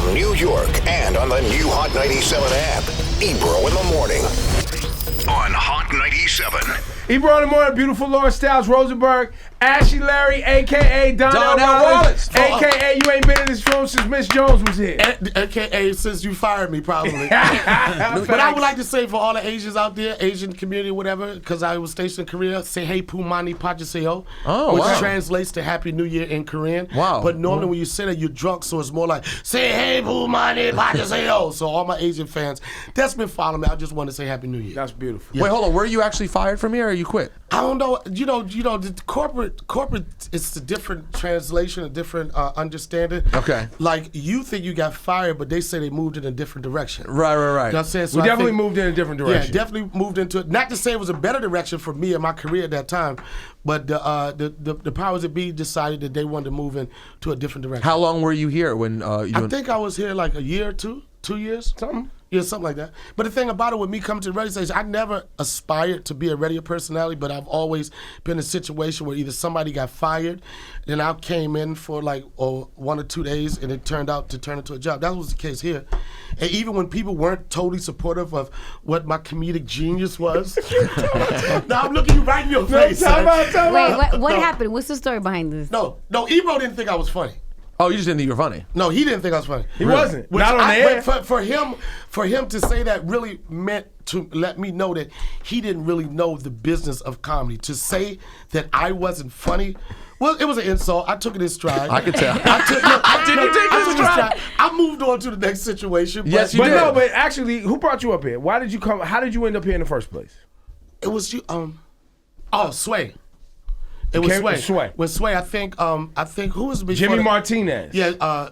from New York and on the new Hot 97 app. Ebro in the morning on Hot 97. Ebro in the morning, beautiful Laura Styles Rosenberg, Ashley Larry, a.k.a. Donnell Rawlings, a.k.a. you ain't been in this room since Miss Jones was here. A.k.a. since you fired me, probably. But I would like to say for all the Asians out there, Asian community, whatever, because I was stationed in Korea, say hey pumani pachaseo, which translates to Happy New Year in Korean. Wow. But normally when you say that, you're drunk, so it's more like, say hey pumani pachaseo. So all my Asian fans, that's been following me. I just want to say Happy New Year. That's beautiful. Wait, hold on. Were you actually fired from here or you quit? I don't know. You know, the corporate. It's a different translation, a different understanding. Okay. Like you think you got fired, but they say they moved in a different direction. Right. You know what I'm saying? So We definitely moved in a different direction. Yeah, definitely moved into it. Not to say it was a better direction for me and my career at that time, but the powers that be decided that they wanted to move into a different direction. How long were you here when I think I was here like a year or 2 years, something. Yeah, something like that. But the thing about it, with me coming to the radio station, I never aspired to be a radio personality, but I've always been in a situation where either somebody got fired, then I came in for like 1 or 2 days, and it turned out to turn into a job. That was the case here. And even when people weren't totally supportive of what my comedic genius was, now I'm looking you right in your face. Wait, what happened? What's the story behind this? No, Ebro didn't think I was funny. Oh, you just didn't think you were funny? No, he didn't think I was funny. He wasn't. Not on the air. But for him to say that really meant to let me know that he didn't really know the business of comedy. To say that I wasn't funny, well, it was an insult. I took it in stride. I could tell. I took it in stride. I moved on to the next situation. Yes, you did. No, but actually, who brought you up here? Why did you come? How did you end up here in the first place? It was you. Sway. It was Sway. With Sway, I think who was before Jimmy Martinez. Yeah,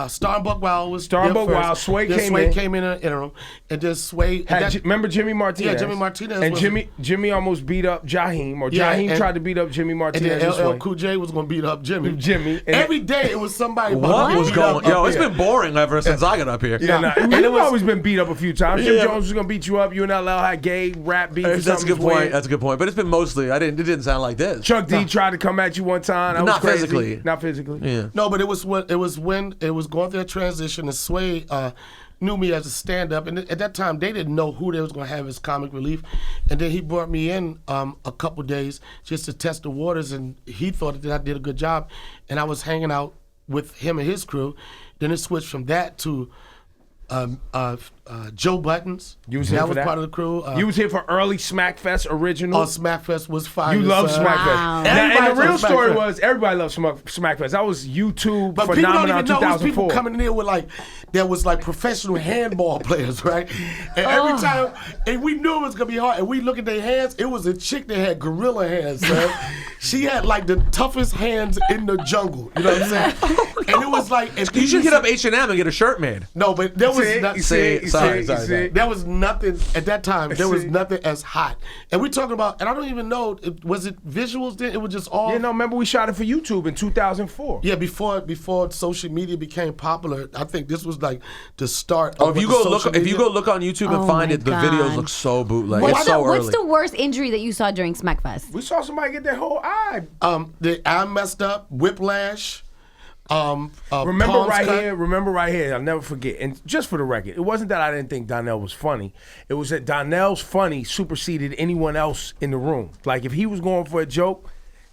Starbuck Wild was Starbuck Wild. Sway came in an interim, and then Sway. Remember Jimmy Martinez? Yeah, Jimmy Martinez. And Jimmy almost beat up Jaheim, or Jaheim tried to beat up Jimmy Martinez. And then LL Cool J was going to beat up Jimmy. Every day it was somebody. What was going on? Yo, it's been boring ever since I got up here. And you've always been beat up a few times. Jim Jones was going to beat you up. You and LL had gay rap beef. That's a good point. That's a good point. But it's been mostly. It didn't sound like this. Chuck D tried to come at you one time. Not physically. Not physically. Yeah. No, but it was when it was going through a transition, and Sway knew me as a stand-up, and at that time they didn't know who they was going to have as comic relief, and then he brought me in a couple days just to test the waters, and he thought that I did a good job, and I was hanging out with him and his crew. Then it switched from that to Joe Buttons. You was here for that? Part of the crew. You was here for early Smackfest original. Smackfest was fire. You love Smackfest. Wow. And the real story was everybody loved Smackfest. That was YouTube but phenomenon people don't even know. 2004. People coming in here with there was professional handball players, right? And every time, and we knew it was gonna be hard. And we look at their hands. It was a chick that had gorilla hands, man. She had the toughest hands in the jungle. You know what I'm saying? And it was you should hit up H&M and get a shirt made. No, but there was sorry. There was nothing at that time. There was nothing as hot. And we're talking about, and I don't even know, was it visuals then? It was just all. Remember we shot it for YouTube in 2004. Yeah, before social media became popular, I think this was the start. Of if you go look on YouTube and find it, the videos look so bootleg. It's so early. What's the worst injury that you saw during Smackfest? We saw somebody get their whole eye. The eye messed up, whiplash. Remember right here, I'll never forget. And just for the record, it wasn't that I didn't think Donnell was funny. It was that Donnell's funny superseded anyone else in the room. Like if he was going for a joke,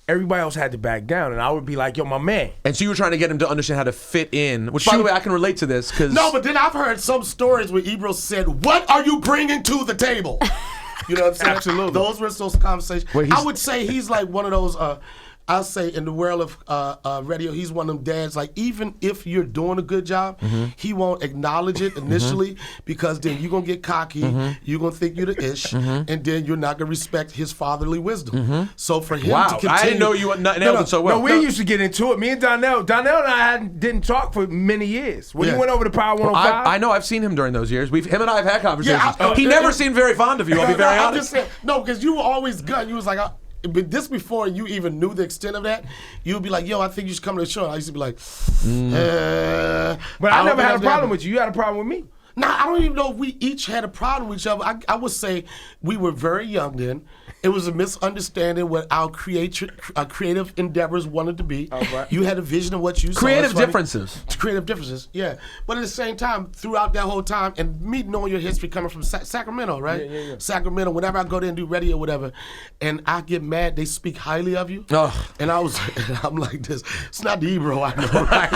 everybody else had to back down, and I would be like, yo, my man. And so you were trying to get him to understand how to fit in, which, by the way, I can relate to this. No, but then I've heard some stories where Ebro said, what are you bringing to the table? You know what I'm saying? Absolutely. Those were those conversations. I would say he's like one of those... I'll say in the world of radio, he's one of them dads, even if you're doing a good job, he won't acknowledge it initially because then you're going to get cocky, you're going to think you're the ish, and then you're not going to respect his fatherly wisdom. So for him to continue... I didn't know you nailed it so well. No, we used to get into it. Me and Donnell and I didn't talk for many years. When you went over to Power 105... I know, I've seen him during those years. Him and I have had conversations. He never seemed very fond of you, I'll be very honest. I'm just saying, no, because you were always good. You was like... But this before you even knew the extent of that, you'd be like, yo, I think you should come to the show. And I used to be like, But I never had a problem with you. You had a problem with me. Now, I don't even know if we each had a problem with each other. I would say we were very young then. It was a misunderstanding what our creative endeavors wanted to be. Right. You had a vision of what you saw. Creative differences, yeah. But at the same time, throughout that whole time, and me knowing your history coming from Sacramento, right? Yeah. Sacramento, whenever I go there and do radio or whatever, and I get mad, they speak highly of you. Ugh. And I'm like this. It's not the Ebro I know, right?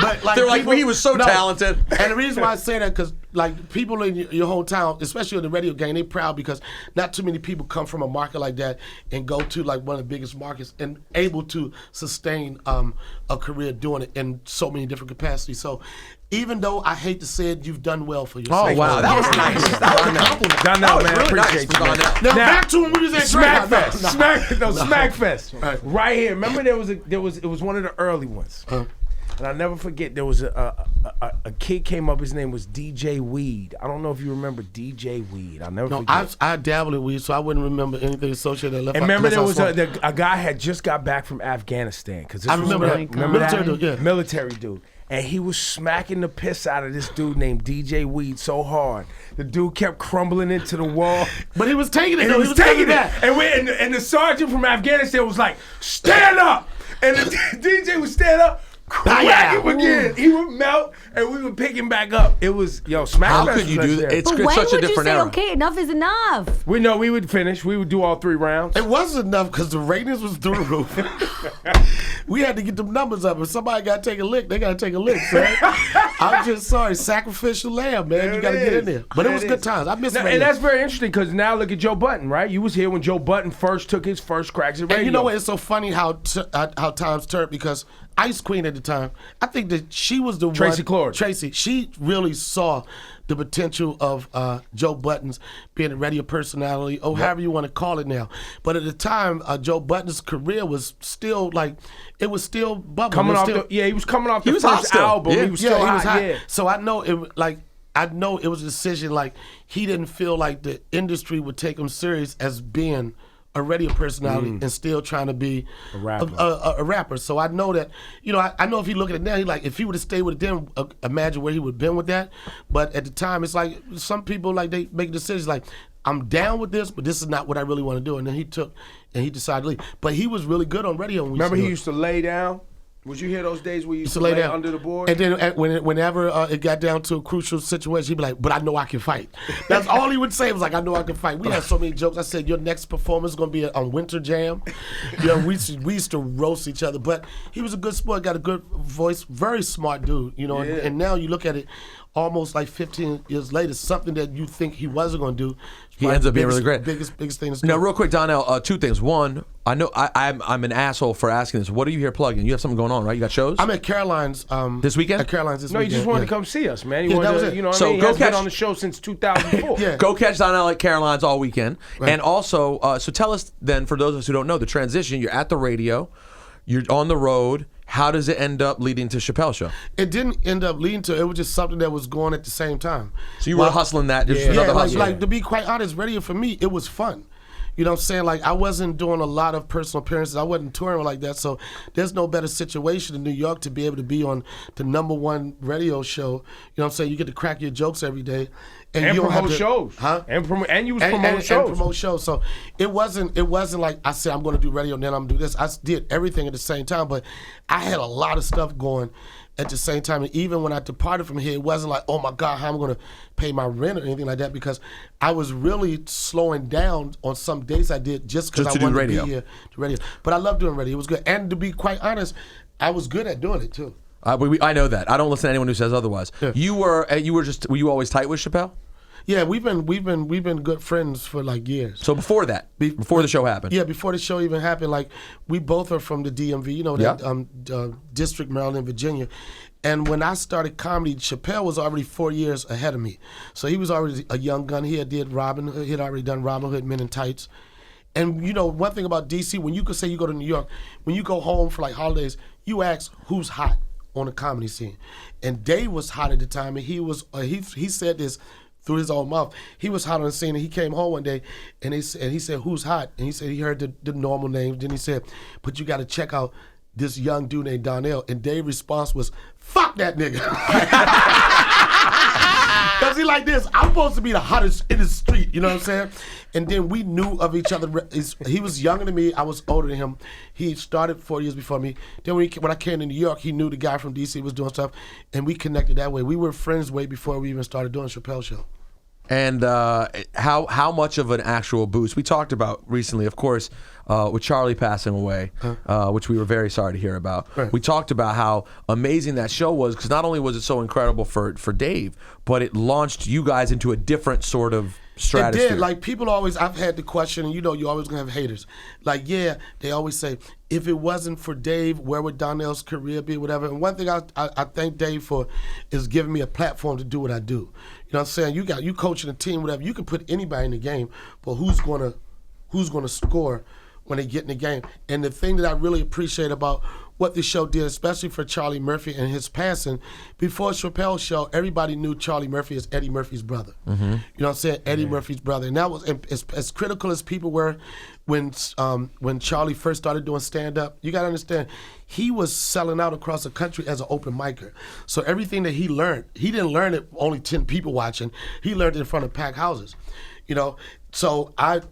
But like they're like, he was so talented. And the reason why I say that, because like people in your hometown, especially in the radio game, they proud because not too many people come from a market like that and go to like one of the biggest markets and able to sustain a career doing it in so many different capacities. So even though I hate to say it, you've done well for yourself. Oh, wow. That was nice. That was a compliment. Donnell, man, really appreciate nice. you, man. Now back to when we was at Smackfest. No. Smackfest. Right here. Remember it was one of the early ones. And I'll never forget, there was a kid came up, his name was DJ Weed. I don't know if you remember DJ Weed. I'll never forget. I dabbled in weed, so I wouldn't remember anything associated with that. And remember there was a guy had just got back from Afghanistan. I remember that. Remember military that? Dude, yeah. Military dude. And he was smacking the piss out of this dude named DJ Weed so hard. The dude kept crumbling into the wall. But he was taking it. And he was taking it. And the sergeant from Afghanistan was like, stand up. And the DJ would stand up, crack him again. He would melt, and we would pick him back up. It was, Smackfest. How could you do that? It's But when such a would you different say, era. okay, enough is enough? We would finish. We would do all 3 rounds. It wasn't enough because the ratings was through the roof. We had to get them numbers up. If somebody got to take a lick, they got to take a lick, man. I'm just sorry. Sacrificial lamb, man. You got to get in there. But it was good times. I miss radio. And that's very interesting because now look at Joe Budden, right? You was here when Joe Budden first took his first cracks at radio. And you know what? It's so funny how times turned because Ice Queen at the time, I think that she was the Tracy one. Clark. Tracy. She really saw the potential of Joe Budden's being a radio personality, or however you want to call it now. But at the time, Joe Budden's career was still like, it was still bubbling. He was coming off the was hot first still. album. Yeah. He was still hot. Yeah. So I know it was a decision like he didn't feel like the industry would take him serious as being a radio personality and still trying to be a rapper. So I know that, I know if he look at it now, if he would have stayed with it then, imagine where he would have been with that. But at the time, it's like some people, like, they make decisions like, I'm down with this, but this is not what I really want to do. And then he decided to leave. But he was really good on radio. Remember he used to lay down? Would you hear those days where you used to lay down under the board? And then whenever it got down to a crucial situation, he'd be like, but I know I can fight. That's all he would say. It was like, I know I can fight. We had so many jokes. I said, your next performance is going to be on Winter Jam. We used to roast each other. But he was a good sport, got a good voice, very smart dude. And now you look at it, almost like 15 years later, something that you think he wasn't going to do. He ends up being really great. Biggest thing. Now, real quick, Donnell, 2 things. One, I know I'm an asshole for asking this. What are you here plugging? You have something going on, right? You got shows? I'm at Caroline's. This weekend? At Caroline's this weekend. No, you just wanted to come see us, man. That was it. You know what So I mean? go He hasn't catch- been on the show since 2004. Yeah. Go catch Donnell at Caroline's all weekend. Right. And also, so tell us then, for those of us who don't know, the transition, you're at the radio, you're on the road. How does it end up leading to Chappelle Show? It didn't end up leading to it. It was just something that was going at the same time. So you were hustling that. Just another hustle. Like to be quite honest, radio for me, it was fun. You know what I'm saying? Like, I wasn't doing a lot of personal appearances. I wasn't touring like that. So there's no better situation in New York to be able to be on the #1 radio show. You know what I'm saying? You get to crack your jokes every day. And you don't have promote to, shows. Huh? And you was promoting shows. And promote shows. So it wasn't like I said, I'm going to do radio and then I'm going to do this. I did everything at the same time. But I had a lot of stuff going at the same time. And even when I departed from here, it wasn't like, oh my God, how am I going to pay my rent or anything like that, because I was really slowing down on some days I did just because I wanted to be here to radio. But I love doing radio. It was good. And to be quite honest, I was good at doing it too. I know that. I don't listen to anyone who says otherwise. Yeah. Were you always tight with Chappelle? Yeah, we've been good friends for like years. So before that, before the show happened? Yeah, before the show even happened, like we both are from the DMV, that District, Maryland, Virginia. And when I started comedy, Chappelle was already 4 years ahead of me. So he was already a young gun. He had already done Robin Hood, Men in Tights. And one thing about DC, when you could say you go to New York, when you go home for like holidays, you ask who's hot on the comedy scene. And Dave was hot at the time, and he was he said this through his own mouth. He was hot on the scene, and he came home one day, and he said, who's hot? And he said he heard the normal names. Then he said, but you got to check out this young dude named Donnell. And Dave's response was, fuck that nigga. Because he like this, I'm supposed to be the hottest in the street, you know what I'm saying? And then we knew of each other. He was younger than me. I was older than him. He started 4 years before me. Then when I came to New York, he knew the guy from D.C. was doing stuff, and we connected that way. We were friends way before we even started doing Chappelle Show. And how much of an actual boost? We talked about recently, of course, with Charlie passing away, which we were very sorry to hear about. Right. We talked about how amazing that show was, because not only was it so incredible for Dave, but it launched you guys into a different sort of stratosphere. It did. Like, people always, I've had the question, and you're always going to have haters. Like, yeah, they always say, if it wasn't for Dave, where would Donnell's career be, whatever. And one thing I thank Dave for is giving me a platform to do what I do. You know what I'm saying? You coaching a team, whatever. You can put anybody in the game, but who's gonna score when they get in the game? And the thing that I really appreciate about what the show did, especially for Charlie Murphy and his passing, before Chappelle Show, everybody knew Charlie Murphy as Eddie Murphy's brother. You know what I'm saying? Eddie Murphy's brother. And that was as critical as people were when Charlie first started doing stand-up. You got to understand, he was selling out across the country as an open micer. So everything that he learned, he didn't learn it only 10 people watching. He learned it in front of packed houses. You know, so I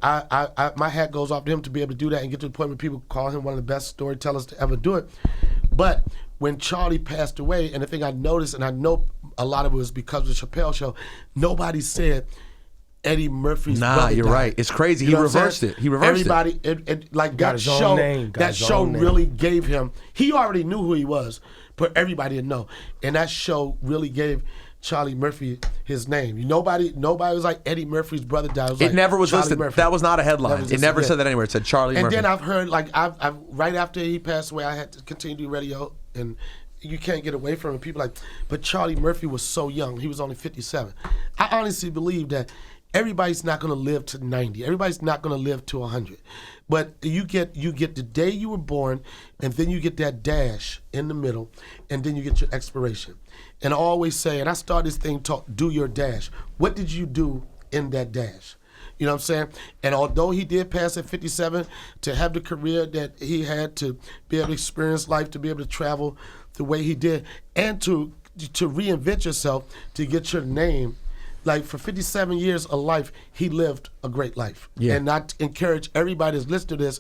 my hat goes off to him to be able to do that and get to the point where people call him one of the best storytellers to ever do it. But when Charlie passed away, and the thing I noticed, and I know a lot of it was because of the Chappelle Show, nobody said Eddie Murphy's brother died. You're right. It's crazy. He reversed it. He reversed everybody, it. Like, that show, that show really gave him, he already knew who he was, but everybody didn't know. And that show really gave Charlie Murphy his name. Nobody was like, Eddie Murphy's brother died. It never was listed. That was not a headline. It never said that anywhere. It said Charlie Murphy. And then I've heard, like, I've right after he passed away, I had to continue to do radio, and you can't get away from it. People like, but Charlie Murphy was so young. He was only 57. I honestly believe that everybody's not going to live to 90. Everybody's not going to live to 100. But you get the day you were born, and then you get that dash in the middle, and then you get your expiration. And I always say, and I start this thing, do your dash. What did you do in that dash? You know what I'm saying? And although he did pass at 57, to have the career that he had, to be able to experience life, to be able to travel the way he did, and to reinvent yourself, to get your name. Like, for 57 years of life, he lived a great life. Yeah. And I encourage everybody that's listening to this,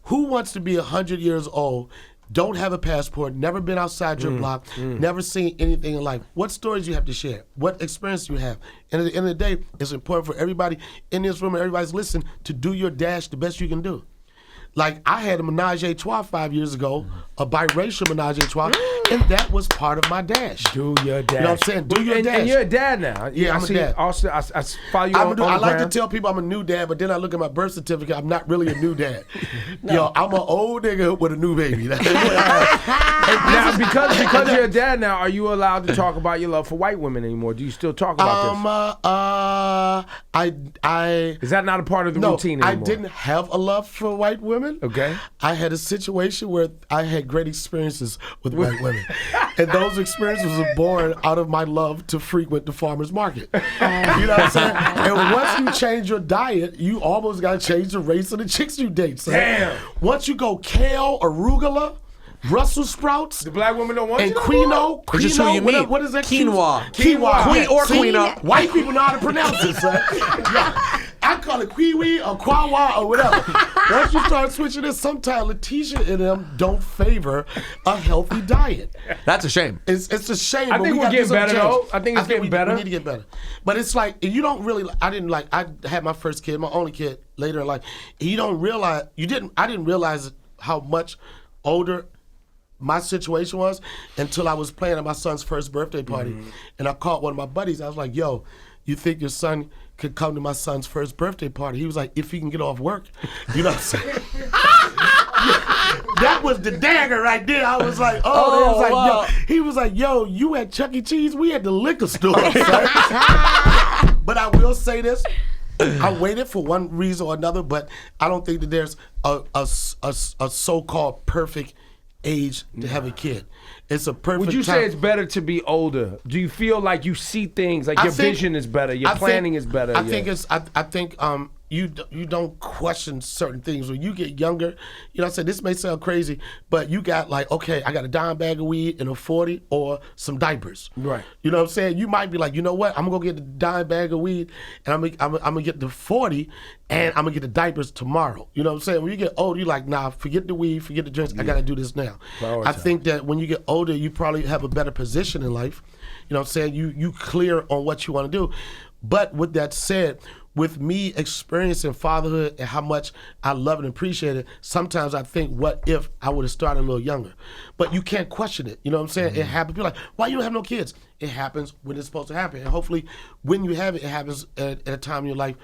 who wants to be 100 years old, don't have a passport, never been outside your block, never seen anything in life? What stories do you have to share? What experience do you have? And at the end of the day, it's important for everybody in this room and everybody's listening to do your dash the best you can do. Like, I had a menage a trois 5 years ago, a biracial menage a trois, and that was part of my dash. Do your dash. You know what I'm saying? Do your dash. And you're a dad now. Yeah, I'm a dad. Also, I follow you on I like to tell people I'm a new dad, but then I look at my birth certificate, I'm not really a new dad. No. I'm an old nigga with a new baby. Now, because you're a dad now, are you allowed to talk about your love for white women anymore? Do you still talk about this? Is that not a part of the routine anymore? I didn't have a love for white women. Okay. I had a situation where I had great experiences with white women. And those experiences were born out of my love to frequent the farmer's market. You know what I'm saying? And once you change your diet, you almost got to change the race of the chicks you date. So damn. Once you go kale, arugula, Brussels sprouts, the black women don't want and you quinoa. Which is who you meet. What is that? Quinoa. Quinoa. White people know how to pronounce it, son. Yeah. I call it kiwi or quawa or whatever. Once you start switching it, sometimes Letitia and them don't favor a healthy diet. That's a shame. It's a shame. I think we're getting better, though. I think it's getting better. We need to get better. But it's like, you don't really, I had my first kid, my only kid, later in life. You don't realize, I didn't realize how much older my situation was until I was playing at my son's first birthday party. And I called one of my buddies. I was like, yo, you think your son could come to my son's first birthday party? He was like, if he can get off work. You know what I'm saying? That was the dagger right there. I was like, yo. He was like, yo, you at Chuck E. Cheese? We at the liquor store. But I will say this. I waited for one reason or another, but I don't think that there's a so-called perfect age to have a kid. It's a perfect Would you say it's better to be older? Do you feel like you see things, like your vision is better, your planning is better? I think you don't question certain things. When you get younger, you know what I'm saying, this may sound crazy, but you got like, okay, I got a dime bag of weed and a 40 or some diapers. Right. You know what I'm saying? You might be like, you know what, I'm gonna go get the dime bag of weed and I'm gonna get the 40 and I'm gonna get the diapers tomorrow. You know what I'm saying? When you get older, you're like, nah, forget the weed, forget the drinks, I gotta do this now. I think that when you get older, you probably have a better position in life. You know what I'm saying? You clear on what you wanna do. But with that said, with me experiencing fatherhood and how much I love and appreciate it, sometimes I think, what if I would have started a little younger? But you can't question it. You know what I'm saying? It happens. People are like, why you don't have no kids? It happens when it's supposed to happen. And hopefully when you have it, it happens at a time in your life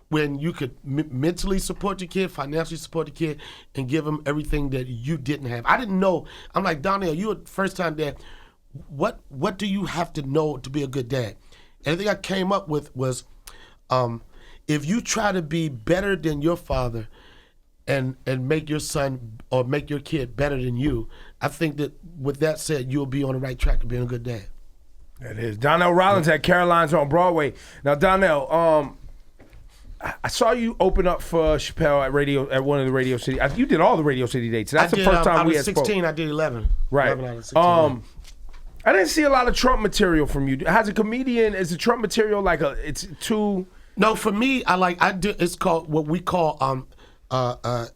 when you could mentally support your kid, financially support the kid, and give them everything that you didn't have. I didn't know. I'm like, Donnell, you a first-time dad. What do you have to know to be a good dad? And the thing I came up with was, if you try to be better than your father and make your son or make your kid better than you, I think that with that said, you'll be on the right track to being a good dad. That is. Donnell Rawlings at Caroline's on Broadway. Now, Donnell, I saw you open up for Chappelle at one of the Radio City. You did all the Radio City dates. That's the first time we had 16, spoke. I did 11. Right. 11 out of 16. I didn't see a lot of Trump material from you. As a comedian, is the Trump material like it's too... No, for me, I do. It's called what we call a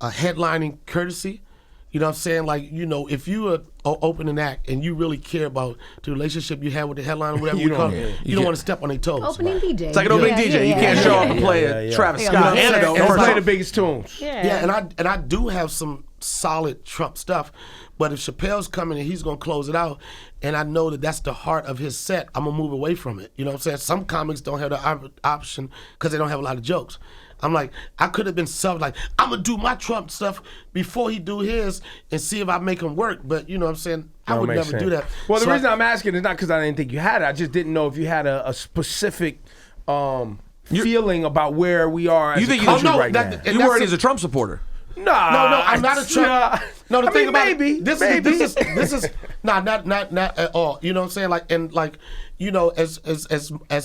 headlining courtesy. You know what I'm saying? Like, you know, if you open an act and you really care about the relationship you have with the headliner, whatever you don't want to step on their toes. Opening DJ. It's like an opening DJ. You can't show up and play a Travis Scott antidote. And play the biggest tunes. Yeah, and I do have some solid Trump stuff, but if Chappelle's coming and he's gonna close it out, and I know that that's the heart of his set, I'm gonna move away from it. You know what I'm saying? Some comics don't have the option because they don't have a lot of jokes. I'm like, I could have been like, I'm gonna do my Trump stuff before he do his and see if I make him work. But you know what I'm saying? I would never do that. Well, the reason I'm asking is not because I didn't think you had it. I just didn't know if you had a specific feeling about where we are as a country right now. You weren't as a Trump supporter. No, I'm not a Trump. No, the thing about maybe, this is not at all. You know what I'm saying? Like, and like, you know, as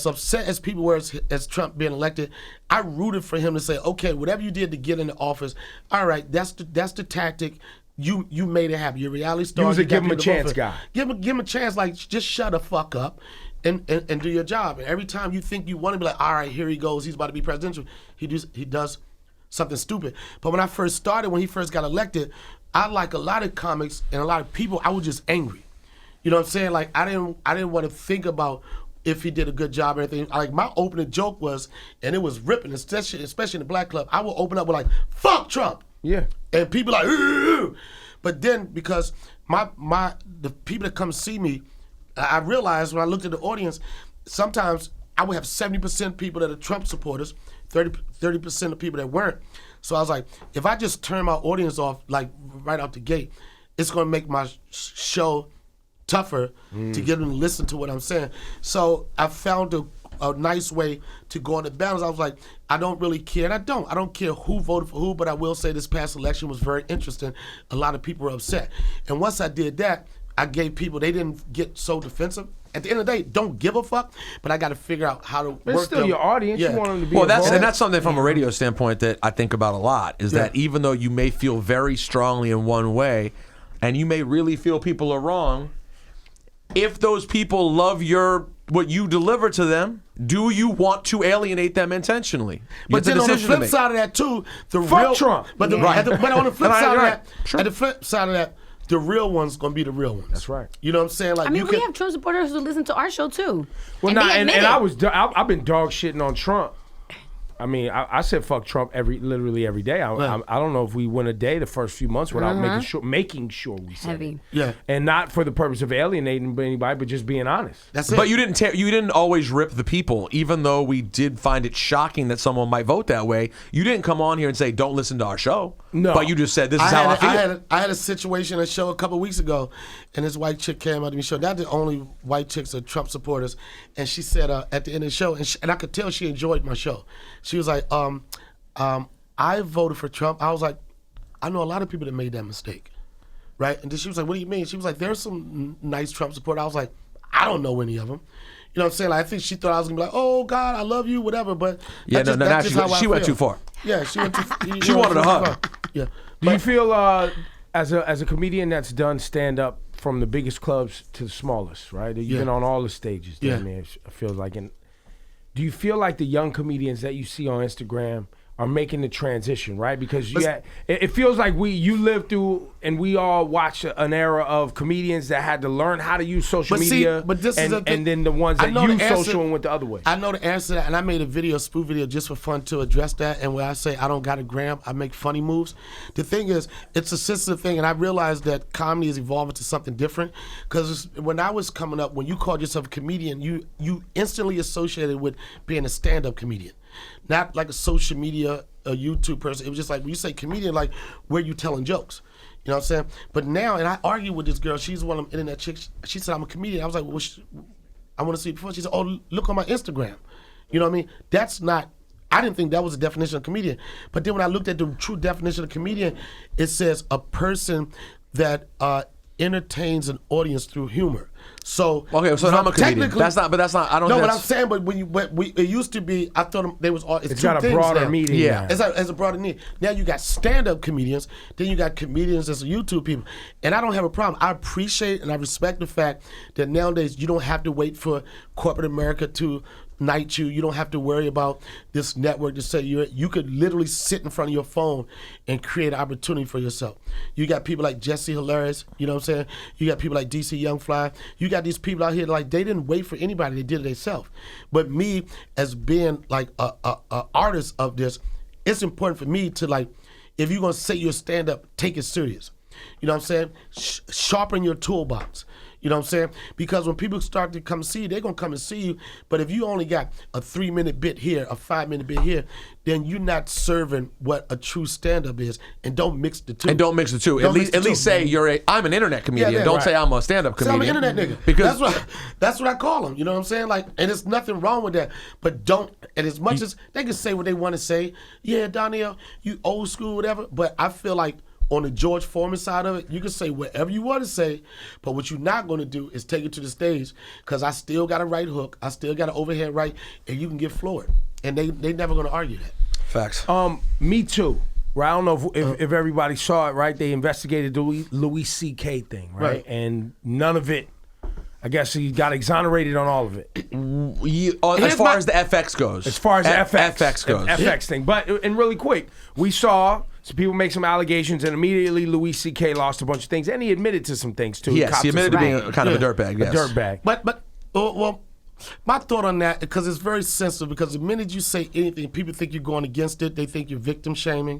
upset as people were as Trump being elected, I rooted for him to say, okay, whatever you did to get into office, all right, that's the tactic. You made it happen. Your reality star. You was a give him a chance guy. Give him a chance. Like, just shut the fuck up and do your job. And every time you think you want to be like, all right, here he goes. He's about to be presidential. He does something stupid. But when I first started, when he first got elected, I, like a lot of comics and a lot of people, I was just angry. You know what I'm saying? Like, I didn't want to think about if he did a good job or anything. Like, my opening joke was, and it was ripping, especially in the Black Club, I would open up with like, fuck Trump. Yeah. And people like, ooh. But then because the people that come see me, I realized when I looked at the audience, sometimes I would have 70% people that are Trump supporters, 30% of people that weren't. So I was like, if I just turn my audience off, like right out the gate, it's gonna make my show tougher to get them to listen to what I'm saying. So I found a nice way to go on the balance. I was like, I don't really care, and I don't care who voted for who, but I will say this past election was very interesting. A lot of people were upset. And once I did that, I gave people, they didn't get so defensive. At the end of the day, don't give a fuck, but I got to figure out how to but work it's still your audience. Yeah. You want them to be involved. That's something from a radio standpoint that I think about a lot, is that even though you may feel very strongly in one way, and you may really feel people are wrong, if those people love what you deliver to them, do you want to alienate them intentionally? But then on the flip side of that too, fuck Trump. But on the flip side of that, at the flip side of that, the real one's gonna be the real ones. That's right. You know what I'm saying? Like, I mean, we have Trump supporters who listen to our show too. Well, I've been dog shitting on Trump. I mean, I said fuck Trump literally every day. I don't know if we went a day the first few months without making sure we said it. Yeah. And not for the purpose of alienating anybody, but just being honest. That's it. But you didn't always rip the people, even though we did find it shocking that someone might vote that way. You didn't come on here and say, don't listen to our show. No. But you just said, this is how I feel. I had a situation, a show a couple weeks ago, and this white chick came out to me. Show not the only white chicks are Trump supporters, and she said at the end of the show, and I could tell she enjoyed my show. She was like, I voted for Trump. I was like, I know a lot of people that made that mistake, right? And then she was like, what do you mean? She was like, there's some nice Trump supporters. I was like, I don't know any of them. You know what I'm saying? Like, I think she thought I was gonna be like, oh God, I love you, whatever. But Yeah, that's she went too far. Yeah, she went too. She wanted a hug. Yeah. Do you feel as a comedian that's done stand up from the biggest clubs to the smallest, right? You've been on all the stages. Yeah. Damn near, it feels like. And do you feel like the young comedians that you see on Instagram are making the transition, right? Because it feels like you lived through and we all watched an era of comedians that had to learn how to use social media. But this is and then the ones that use social and went the other way. I know the answer to that, and I made a spoof video just for fun to address that. And when I say I don't got a gram, I make funny moves. The thing is, it's a sensitive thing, and I realized that comedy is evolving to something different. Because when I was coming up, when you called yourself a comedian, you instantly associated with being a stand-up comedian. Not like a social media, a YouTube person. It was just like, when you say comedian, like, where you telling jokes. You know what I'm saying? But now, and I argued with this girl, she's one of them internet chicks. She said, I'm a comedian. I was like, well, I want to see it before. She said, oh, look on my Instagram. You know what I mean? That's not, I didn't think that was a definition of comedian. But then when I looked at the true definition of comedian, it says a person that entertains an audience through humor. So okay, so I'm a comedian. That's not. I don't. No, but I'm saying, it used to be. I thought they was all. It's got a broader meaning. Yeah, it's a broader meaning. Now you got stand-up comedians. Then you got comedians as YouTube people, and I don't have a problem. I appreciate and I respect the fact that nowadays you don't have to wait for corporate America to knight you. You don't have to worry about this network to say you could literally sit in front of your phone and create an opportunity for yourself. You got people like Jesse Hilarious, you know what I'm saying? You got people like DC Young Fly. You got these people out here like they didn't wait for anybody, they did it themselves. But me as being like a artist of this, it's important for me to like, if you're gonna say you're stand up, take it serious. You know what I'm saying? Sharpen your toolbox. You know what I'm saying? Because when people start to come see you, they're going to come and see you. But if you only got a 3-minute bit here, a 5-minute bit here, then you're not serving what a true stand-up is. And don't mix the two. At least say I'm an internet comedian. Yeah, don't right. say I'm a stand-up comedian. I'm an internet nigga. Because that's what I call them. You know what I'm saying? Like, and there's nothing wrong with that. But don't, and as much as they can say what they want to say, yeah, Donnell, you old school, whatever. But I feel like on the George Foreman side of it, you can say whatever you want to say, but what you're not going to do is take it to the stage, because I still got a right hook, I still got an overhead right, and you can get floored. And they never going to argue that. Facts. Me Too. Right? I don't know if everybody saw it, right? They investigated the Louis C.K. thing, right? And none of it, I guess he got exonerated on all of it. As far as the FX goes. As far as the FX goes. FX thing. But, and really quick, we saw some people make some allegations, and immediately Louis C.K. lost a bunch of things, and he admitted to some things too. Yes, he admitted to being kind of a dirtbag. Yes. A dirtbag. But well, my thought on that, because it's very sensitive, because the minute you say anything, people think you're going against it. They think you're victim shaming.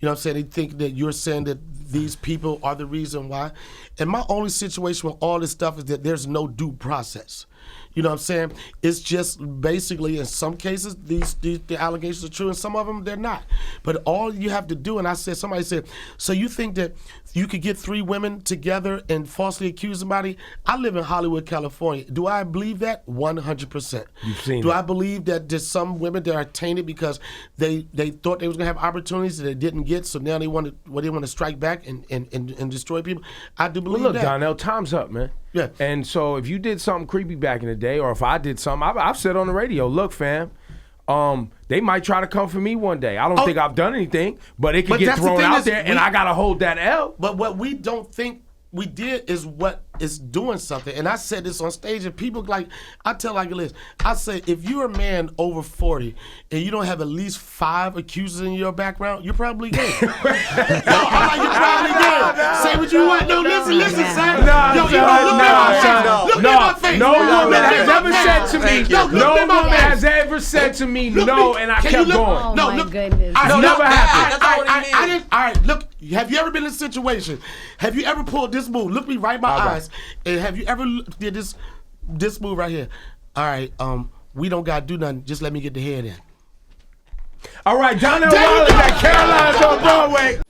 You know what I'm saying? They think that you're saying that these people are the reason why. And my only situation with all this stuff is that there's no due process. You know what I'm saying? It's just basically, in some cases, the allegations are true, and some of them, they're not. But all you have to do, and somebody said, so you think that you could get 3 women together and falsely accuse somebody? I live in Hollywood, California. Do I believe that? 100%. You've seen Do it. I believe that there's some women that are tainted because they thought they was going to have opportunities that they didn't get, so now they want to strike back and destroy people? I do believe Look, that. Donnell, time's up, man. Yeah. And so if you did something creepy back in the day, or if I did something, I've said on the radio, look, fam, they might try to come for me one day. I don't think I've done anything, but it could get thrown out there, and I got to hold that L. But what we don't think we did is what is doing something. And I said this on stage, and people I tell like it is. I say, if you're a man over 40 and you don't have at least 5 accusers in your background, you're probably gay. You're probably gay. Say what you want. No, listen, son. Look at my face. No woman has ever said to me, no woman has ever said to me no, and I kept going. Oh my goodness. It's never happened. All right, look, have you ever been in a situation? Have you ever pulled this move? Look me right in my eyes. And have you ever did this move right here? All right, we don't gotta do nothing. Just let me get the head in. All right, Donnell Rawlings at Caroline's on Broadway.